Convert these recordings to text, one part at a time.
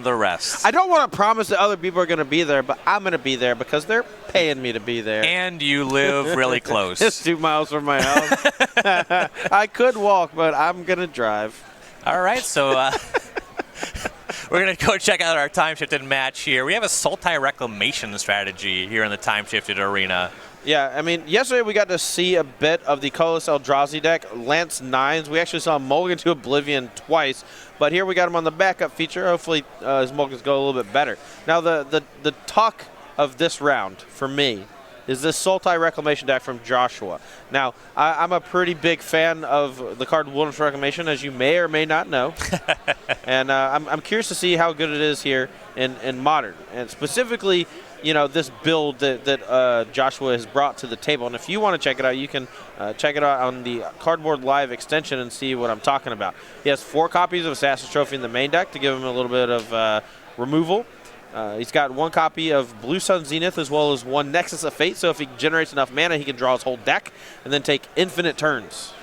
the rest. I don't want to promise that other people are going to be there, but I'm going to be there because they're paying me to be there. And you live really close. It's 2 miles from my house. I could walk, but I'm going to drive. All right, so we're going to go check out our time-shifted match here. We have a Sultai Reclamation strategy here in the time-shifted arena. Yeah, I mean, yesterday we got to see a bit of the colorless Eldrazi deck, Lance 9s. We actually saw him mulligan to Oblivion twice, but here we got him on the backup feature. Hopefully his mulligans go a little bit better. Now, the talk of this round, for me, is this Sultai Reclamation deck from Joshua. Now, I'm a pretty big fan of the card Wilderness Reclamation, as you may or may not know. And I'm curious to see how good it is here in Modern. And specifically, you know, this build that Joshua has brought to the table. And if you want to check it out, you can check it out on the Cardboard Live extension and see what I'm talking about. He has 4 copies of Assassin's Trophy in the main deck to give him a little bit of removal. He's got 1 copy of Blue Sun Zenith as well as 1 Nexus of Fate. So if he generates enough mana, he can draw his whole deck and then take infinite turns.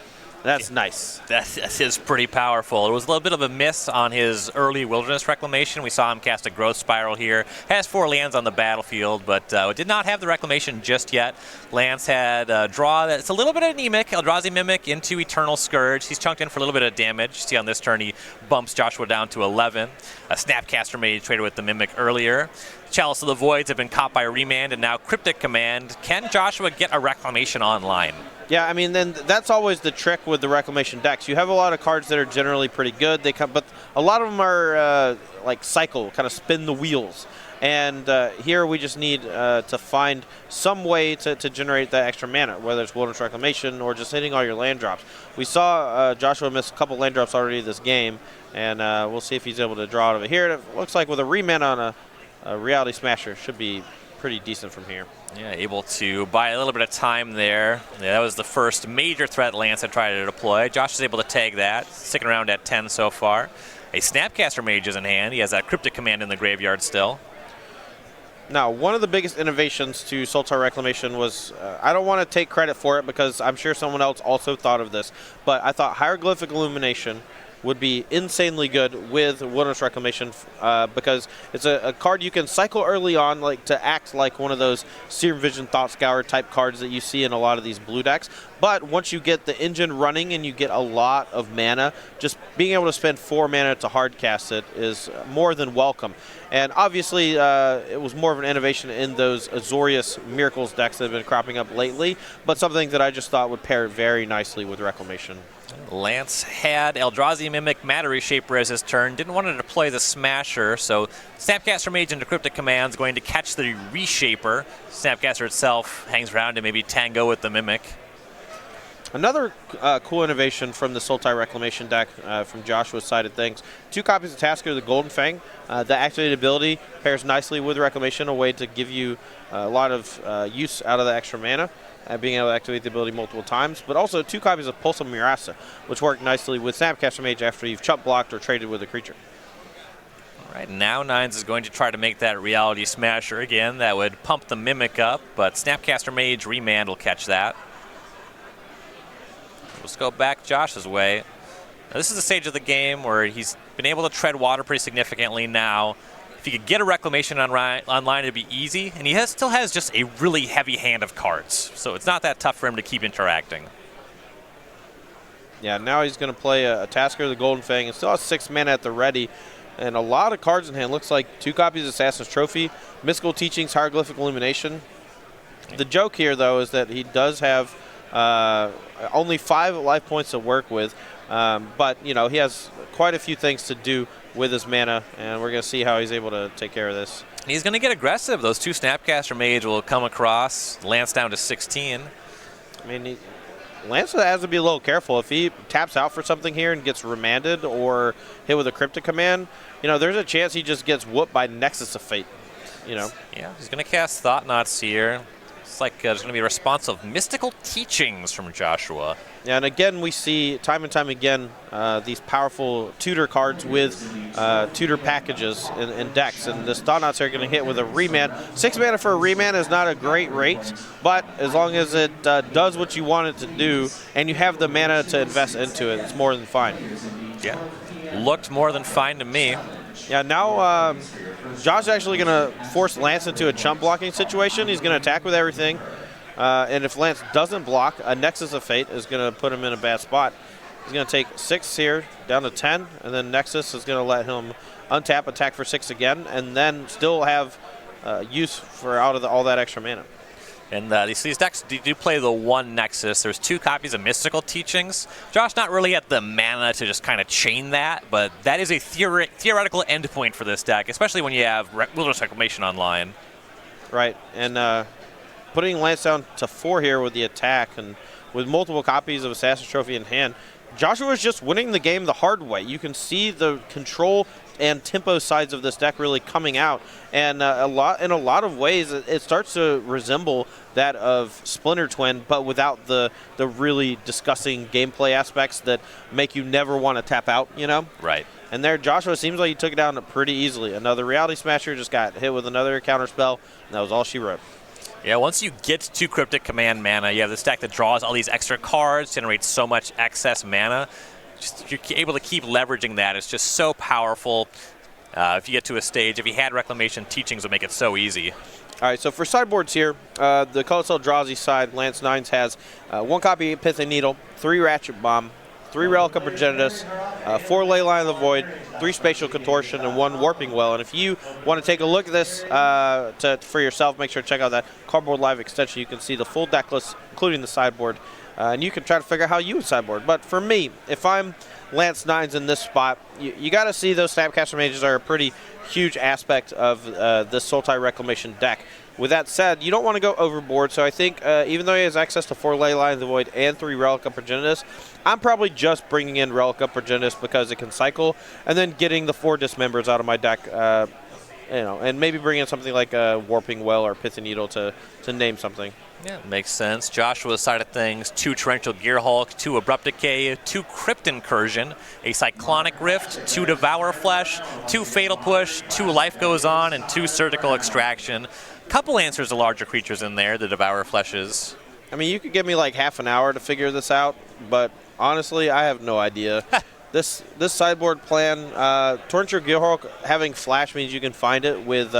That's nice. That is pretty powerful. It was a little bit of a miss on his early Wilderness Reclamation. We saw him cast a Growth Spiral here. Has 4 lands on the battlefield, but did not have the Reclamation just yet. Lance had a draw that's a little bit anemic. Eldrazi Mimic into Eternal Scourge. He's chunked in for a little bit of damage. See on this turn he bumps Joshua down to 11. A Snapcaster Mage traded with the Mimic earlier. Chalice of the Voids have been caught by Remand, and now Cryptic Command. Can Joshua get a Reclamation online? Yeah, I mean, then that's always the trick with the Reclamation decks. You have a lot of cards that are generally pretty good. But a lot of them are like cycle, kind of spin the wheels. And here we just need to find some way to generate that extra mana, whether it's Wilderness Reclamation or just hitting all your land drops. We saw Joshua miss a couple land drops already this game, and we'll see if he's able to draw out of it here. It looks like with a Remand on a Reality Smasher, should be pretty decent from here. Yeah, able to buy a little bit of time there. Yeah, that was the first major threat Lance had tried to deploy. Josh is able to tag that, sticking around at 10 so far. A Snapcaster Mage is in hand. He has that Cryptic Command in the graveyard still. Now, one of the biggest innovations to Sultai Reclamation was, I don't want to take credit for it because I'm sure someone else also thought of this, but I thought Hieroglyphic Illumination would be insanely good with Wilderness Reclamation because it's a card you can cycle early on, like to act like one of those Serum Vision Thought Scour type cards that you see in a lot of these blue decks. But once you get the engine running and you get a lot of mana, just being able to spend 4 mana to hard cast it is more than welcome. And obviously, it was more of an innovation in those Azorius Miracles decks that have been cropping up lately, but something that I just thought would pair very nicely with Reclamation. Lance had Eldrazi Mimic Matter Reshaper as his turn. Didn't want to deploy the Smasher, so Snapcaster Mage into Cryptic Command is going to catch the Reshaper. Snapcaster itself hangs around to maybe tango with the Mimic. Another cool innovation from the Sultai Reclamation deck from Joshua's side of things. 2 copies of Tasker, the Golden Fang. The activated ability pairs nicely with Reclamation, a way to give you a lot of use out of the extra mana. Being able to activate the ability multiple times, but also 2 copies of Pulse of Murasa, which work nicely with Snapcaster Mage after you've chump blocked or traded with a creature. All right, now Nines is going to try to make that Reality Smasher again. That would pump the Mimic up, but Snapcaster Mage Remand will catch that. Let's go back Josh's way. Now, this is the stage of the game where he's been able to tread water pretty significantly now. If he could get a Reclamation online, it'd be easy. And he still has just a really heavy hand of cards. So it's not that tough for him to keep interacting. Yeah, now he's going to play a Tasker, the Golden Fang, and still has 6 mana at the ready. And a lot of cards in hand. Looks like 2 copies of Assassin's Trophy, Mystical Teachings, Hieroglyphic Illumination. The joke here, though, is that he does have only 5 life points to work with. But, you know, he has quite a few things to do with his mana, and we're going to see how he's able to take care of this. He's going to get aggressive. Those 2 Snapcaster Mage will come across. Lance down to 16. I mean, Lance has to be a little careful. If he taps out for something here and gets remanded or hit with a Cryptic Command, you know, there's a chance he just gets whooped by Nexus of Fate, you know. Yeah, he's going to cast Thought Knots here. It's like there's going to be a response of Mystical Teachings from Joshua. Yeah, and again, we see time and time again these powerful tutor cards with tutor packages in decks. And this Thought Knots are going to hit with a Remand. 6 mana for a Remand is not a great rate, but as long as it does what you want it to do and you have the mana to invest into it, it's more than fine. Yeah, looked more than fine to me. Yeah, now Josh is actually going to force Lance into a chump blocking situation. He's going to attack with everything. And if Lance doesn't block, a Nexus of Fate is going to put him in a bad spot. He's going to take 6 here, down to 10, and then Nexus is going to let him untap, attack for 6 again, and then still have use for all that extra mana. And these decks do play the 1 Nexus. There's 2 copies of Mystical Teachings. Josh not really at the mana to just kind of chain that, but that is a theoretical endpoint for this deck, especially when you have Wilderness Reclamation online. Right, and putting Lance down to 4 here with the attack, and with multiple copies of Assassin's Trophy in hand, Joshua is just winning the game the hard way. You can see the control and tempo sides of this deck really coming out, and in a lot of ways it starts to resemble that of Splinter Twin, but without the really disgusting gameplay aspects that make you never want to tap out, you know? Right. And there, Joshua seems like he took it down pretty easily. Another Reality Smasher just got hit with another counter spell, and that was all she wrote. Yeah, once you get to Cryptic Command mana, you have this deck that draws all these extra cards, generates so much excess mana. Just, you're able to keep leveraging that. It's just so powerful. If you get to a stage, if you had Reclamation Teachings, would make it so easy. All right, so for sideboards here, the Colosseum Eldrazi side, Lance Nines has 1 copy of Pithing Needle, 3 Ratchet Bomb, 3 Relic of Progenitus, 4 Leyline of the Void, 3 Spatial Contortion, and 1 Warping Well. And if you want to take a look at this for yourself, make sure to check out that Cardboard Live extension. You can see the full deck list, including the sideboard, and you can try to figure out how you would sideboard. But for me, if I'm Lance Nines in this spot, you got to see those Snapcaster Mages are a pretty huge aspect of this Sultai Reclamation deck. With that said, you don't want to go overboard, so I think even though he has access to 4 Leyline of the Void and 3 Relic of Progenitus, I'm probably just bringing in Relic of Progenitus because it can cycle, and then getting the 4 Dismembers out of my deck, and maybe bring in something like a Warping Well or Pithing Needle to name something. Yeah, makes sense. Joshua's side of things, 2 Torrential Gearhulk, 2 Abrupt Decay, 2 Crypt Incursion, a Cyclonic Rift, 2 Devour Flesh, 2 Fatal Push, 2 Life Goes On, and 2 Surgical Extraction. Couple answers to larger creatures in there, the Devour Fleshes. I mean, you could give me like half an hour to figure this out, but honestly, I have no idea. This sideboard plan, Torrential Gearhulk having Flash means you can find it with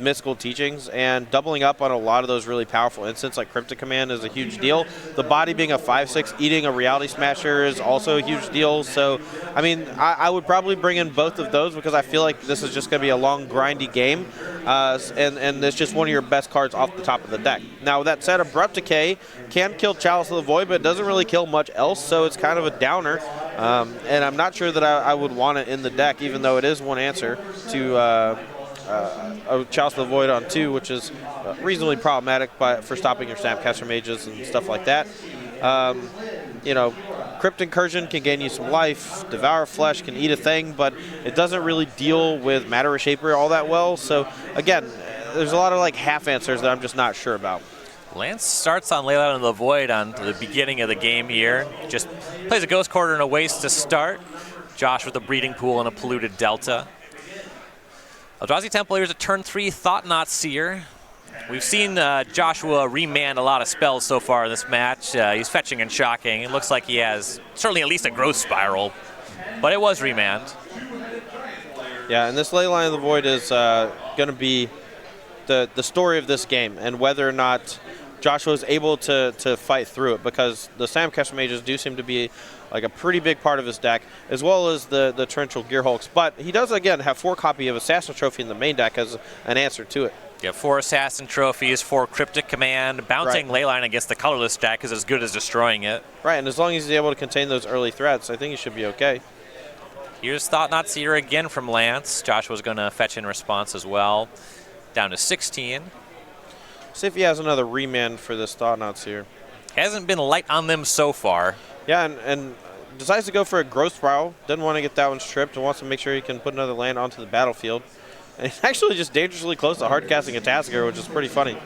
Mystical Teachings, and doubling up on a lot of those really powerful instants like Cryptic Command is a huge deal. The body being a 5/6, eating a Reality Smasher is also a huge deal. So, I mean, I would probably bring in both of those because I feel like this is just going to be a long, grindy game, and it's just one of your best cards off the top of the deck. Now, with that said, Abrupt Decay can kill Chalice of the Void, but it doesn't really kill much else, so it's kind of a downer. And I'm not sure that I would want it in the deck, even though it is one answer to a Chalice of the Void on 2, which is reasonably problematic for stopping your Snapcaster Mages and stuff like that. Crypt Incursion can gain you some life. Devour Flesh can eat a thing, but it doesn't really deal with Matter Reshaper all that well. So, again, there's a lot of half answers that I'm just not sure about. Lance starts on Leyline of the Void on the beginning of the game here. Just plays a Ghost Quarter and a Waste to start. Josh with a Breeding Pool and a Polluted Delta. Eldrazi Templars at turn 3, Thought-Knot Seer. We've seen Joshua remand a lot of spells so far in this match. He's fetching and shocking. It looks like he has certainly at least a Growth Spiral, but it was remand. Yeah, and this Leyline of the Void is going to be the story of this game, and whether or not Joshua is able to fight through it, because the Snapcaster Mages do seem to be a pretty big part of his deck, as well as the Torrential Gearhulks. But he does, again, have 4 copy of Assassin Trophy in the main deck as an answer to it. Yeah, 4 Assassin Trophies, 4 Cryptic Command. Bouncing Leyline against the colorless deck is as good as destroying it. Right, and as long as he's able to contain those early threats, I think he should be okay. Here's Thought-Knot Seer again from Lance. Joshua's going to fetch in response as well. Down to 16. See if he has another remand for this Thought-Knot Seer. Hasn't been light on them so far. Yeah, and decides to go for a Growth Spiral. Doesn't want to get that one stripped and wants to make sure he can put another land onto the battlefield. And he's actually just dangerously close to hardcasting a Tasker, which is pretty funny.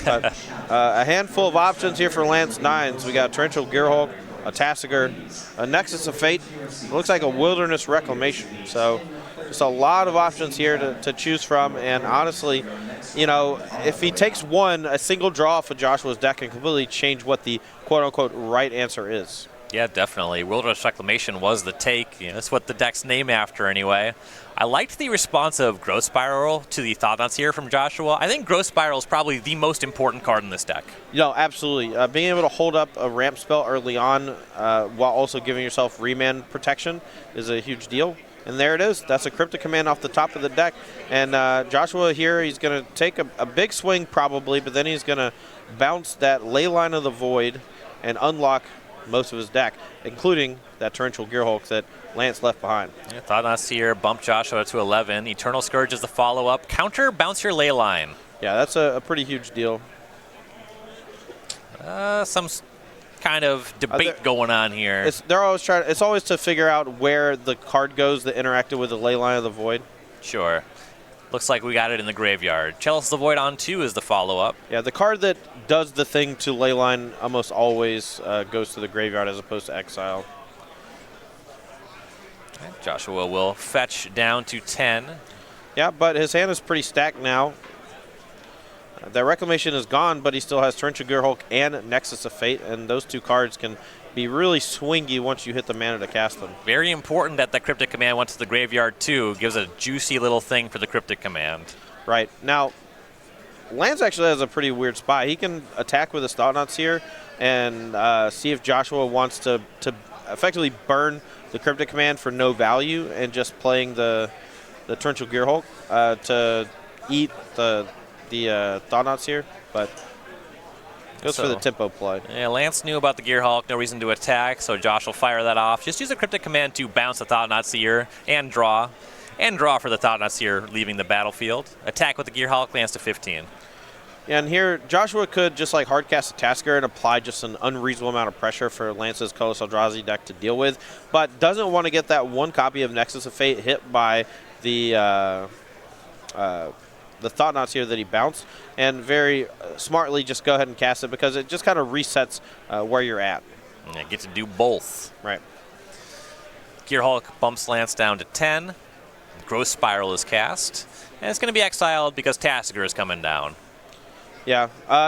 A handful of options here for Lance Nines. We got Torrential Gearhulk, a Tasker, a Nexus of Fate. It looks like a Wilderness Reclamation. So just a lot of options here to choose from. And honestly, if he takes one, a single draw off of Joshua's deck can completely change what the quote-unquote right answer is. Yeah, definitely. Wilderness Reclamation was the take. That's what the deck's named after anyway. I liked the response of Growth Spiral to the Thought-Knots here from Joshua. I think Growth Spiral is probably the most important card in this deck. Absolutely. Being able to hold up a ramp spell early on while also giving yourself remand protection is a huge deal. And there it is. That's a Cryptic Command off the top of the deck. And Joshua here, he's going to take a big swing probably, but then he's going to bounce that Leyline of the Void and unlock most of his deck, including that Torrential Gearhulk that Lance left behind. Yeah, Thought-Knots here, bump Joshua to 11. Eternal Scourge is the follow-up. Counter, bounce your Leyline. Yeah, that's a pretty huge deal. Some kind of debate going on here. It's always to figure out where the card goes that interacted with the Leyline of the Void. Sure. Looks like we got it in the graveyard. Chalice of the Void on 2 is the follow-up. Yeah, the card that does the thing to Leyline almost always goes to the graveyard as opposed to exile. Joshua will fetch down to 10. Yeah, but his hand is pretty stacked now. That Reclamation is gone, but he still has Torrential Gearhulk and Nexus of Fate, and those two cards can be really swingy once you hit the mana to cast them. Very important that the Cryptic Command went to the graveyard too. Gives a juicy little thing for the Cryptic Command. Right. Now, Lance actually has a pretty weird spot. He can attack with his Thought-Knots here and see if Joshua wants to effectively burn the Cryptic Command for no value and just playing the Torrential Gearhulk to eat the Thought-Knots here, but goes for the tempo play. Yeah, Lance knew about the Gearhulk, no reason to attack, so Josh will fire that off. Just use a Cryptic Command to bounce the Thought-Knot Seer and draw for the Thought-Knot Seer leaving the battlefield. Attack with the Gearhulk, Lance to 15. Yeah, and here Joshua could just like hardcast a Tasker and apply just an unreasonable amount of pressure for Lance's Colorless Eldrazi deck to deal with, but doesn't want to get that one copy of Nexus of Fate hit by the Thought-Knots here that he bounced, and very smartly just go ahead and cast it because it just kind of resets where you're at. Yeah, get to do both. Right. Gearhulk bumps Lance down to 10. Growth Spiral is cast, and it's going to be exiled because Tassiger is coming down. Yeah,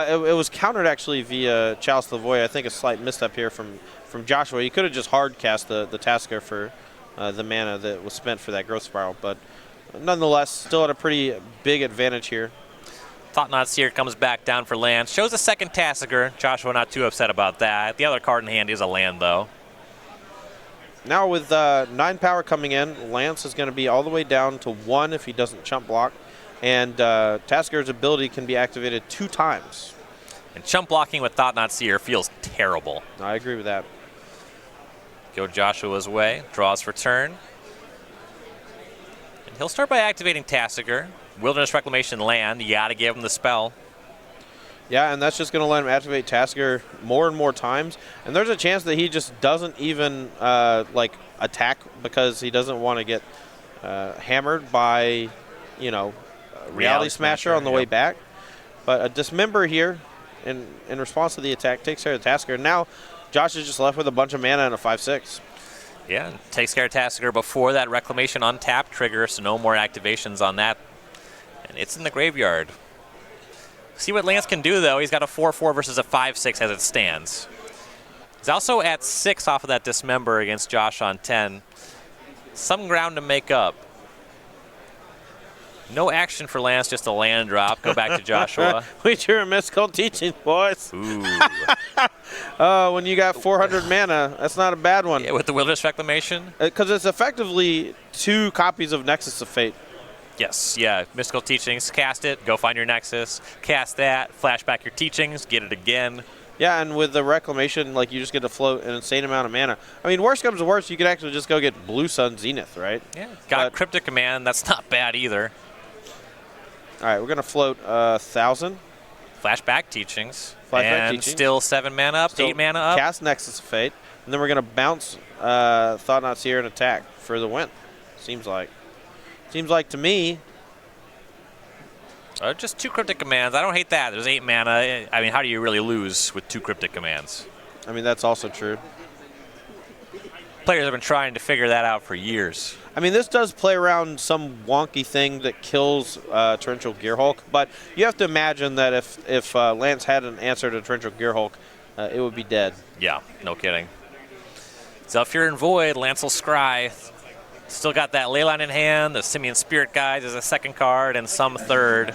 it was countered actually via Chalice of the Void. I think a slight misstep here from Joshua. He could have just hard cast the Tasker for the mana that was spent for that Growth Spiral, but nonetheless, still at a pretty big advantage here. Thought-Knots here comes back down for Lance. Shows a second Tassiger. Joshua not too upset about that. The other card in hand is a land, though. Now with 9 power coming in, Lance is going to be all the way down to 1 if he doesn't chump block. And Tassiger's ability can be activated 2 times. And chump blocking with Thought-Knots here feels terrible. I agree with that. Go Joshua's way. Draws for turn. And he'll start by activating Tassiger. Wilderness Reclamation land. You got to give him the spell. Yeah, and that's just going to let him activate Tassiger more and more times. And there's a chance that he just doesn't even attack because he doesn't want to get hammered by, Reality Smasher on the way back. But a Dismember here in response to the attack takes care of the Tassiger. Now Josh is just left with a bunch of mana and a 5/6. Yeah, takes care of Tassiger before that Reclamation untap trigger, so no more activations on that. And it's in the graveyard. See what Lance can do, though. He's got a 4/4 versus a 5/6 as it stands. He's also at 6 off of that Dismember against Josh on 10. Some ground to make up. No action for Lance, just a land drop. Go back to Joshua. We sure are mystical teachings, boys. Ooh. When you got 400 mana, that's not a bad one. Yeah, with the Wilderness Reclamation? Because it's effectively 2 copies of Nexus of Fate. Yes, yeah. Mystical Teachings, cast it, go find your Nexus, cast that, flash back your Teachings, get it again. Yeah, and with the Reclamation, you just get to float an insane amount of mana. I mean, worst comes to worst, you could actually just go get Blue Sun Zenith, right? Yeah, got Cryptic Command, that's not bad either. All right, we're going to float 1,000. Flashback Teachings. Flashback Teachings. Still 7 mana up, 8 mana up. Cast Nexus of Fate, and then we're going to bounce Thought-Knots here and attack for the win, seems like. Seems like to me. Just 2 Cryptic Commands. I don't hate that. There's 8 mana. I mean, how do you really lose with 2 Cryptic Commands? I mean, that's also true. Players have been trying to figure that out for years. I mean, this does play around some wonky thing that kills Torrential Gearhulk, but you have to imagine that if Lance had an answer to Torrential Gearhulk, it would be dead. Yeah, no kidding. So if you're in Void, Lance will scry. Still got that Leyline in hand, the Simian Spirit Guides as a second card, and some third.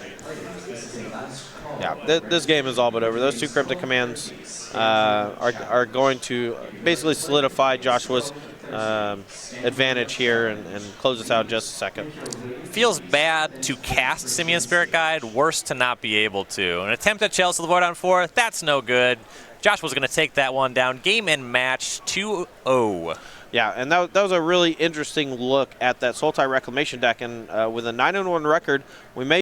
Yeah, this game is all but over. Those two Cryptic Commands are going to basically solidify Joshua's advantage here and close us out in just a second. Feels bad to cast Simian Spirit Guide, worse to not be able to. An attempt at Chelsea the Void on 4, that's no good. Joshua's going to take that one down. Game and match 2-0. Yeah, and that was a really interesting look at that Sultai Reclamation deck, and with a 9-1 record, we may